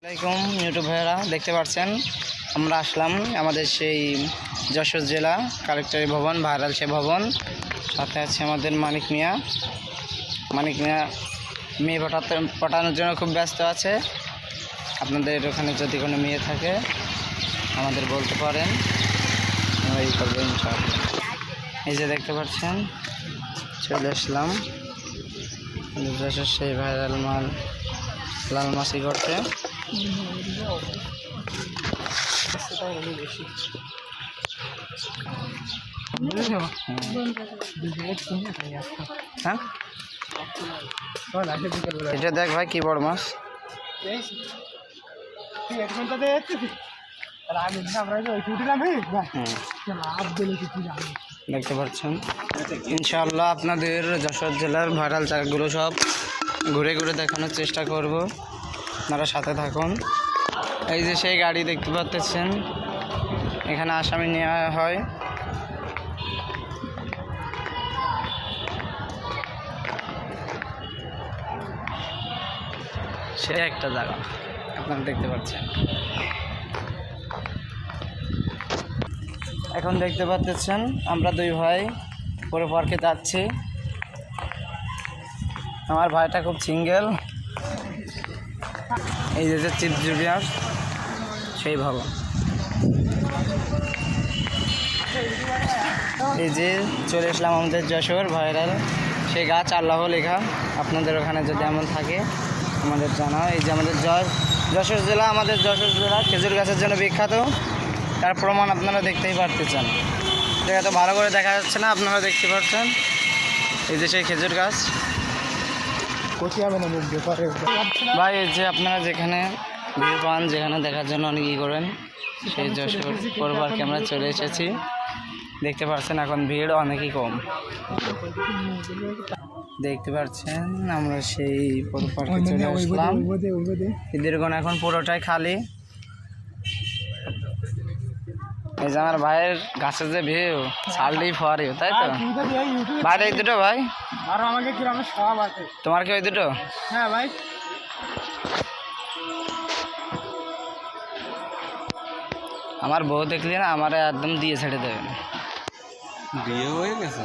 আসসালামাইকুম ইউটিউব ভাইয়েরা, দেখতে পাচ্ছেন আমরা আসলাম আমাদের সেই যশোর জেলা কালেক্টরি ভবন, ভাইরাল সে ভবন। সাথে আছে আমাদের মানিক মিয়া মেয়ে পটানোর জন্য খুব ব্যস্ত আছে। আপনাদের ওখানে যদি কোনো মেয়ে থাকে আমাদের বলতে পারেন, আমরা এই করবো ইনশাআল্লাহ। এই যে দেখতে পাচ্ছেন চলে আসলাম যশোর সেই ভাইরাল মাল লাল মাছি করতে। এটা দেখ ভাই কি বড় মাছ। দেখতে পাচ্ছেন ইনশাআল্লাহ আপনাদের যশোর জেলার ভাইরাল জায়গাগুলো সব ঘুরে ঘুরে দেখানোর চেষ্টা করব, আপনারা সাথে থাকুন। এই যে সেই গাড়ি দেখতে পাচ্ছেন, এখানে আসামি নেওয়া হয়। সে একটা জায়গা আপনারা দেখতে পাচ্ছেন। এখন দেখতে পাচ্ছেন আমরা দুই ভাই পুরো পার্কে যাচ্ছি। আমার ভাইটা খুব সিঙ্গেল। এই যে চিফ জুনিয়র সেই ভবন, এই যে চলে আসলাম আমাদের যশোর ভাইরাল সেই গাছ আল্লাহ লেখা। আপনাদের ওখানে যদি এমন থাকে আমাদের জানাও। এই যে আমাদের যশোর জেলা, আমাদের যশোর জেলা খেজুর গাছের জন্য বিখ্যাত, তার প্রমাণ আপনারা দেখতেই পারতেছেন। এটা এত ভালো করে দেখা যাচ্ছে না, আপনারা দেখতে পাচ্ছেন। এই যে সেই খেজুর গাছ ভাই, এই যে আপনারা যেখানে ভিড় পান, যেখানে দেখার জন্য অনেক করেন, সেই যশোর পরিবারকে আমরা চলে এসেছি। দেখতে পাচ্ছেন এখন ভিড় অনেকই কম। দেখতে পাচ্ছেন আমরা সেই পার্কে চলে আসলাম। দীর্ঘণ এখন পুরোটাই খালি। এই যে আমার ভাইয়ের গাছের যে ভিউ ছালটি ফরে, তাই তো ভাই? এই দুটো ভাই তোমার কি ওই দুটো? হ্যাঁ ভাই, আমার বউ দেখলি না, আমার একদম দিয়ে ছেড়ে দেবেন। বিয়ে হয়ে গেছে।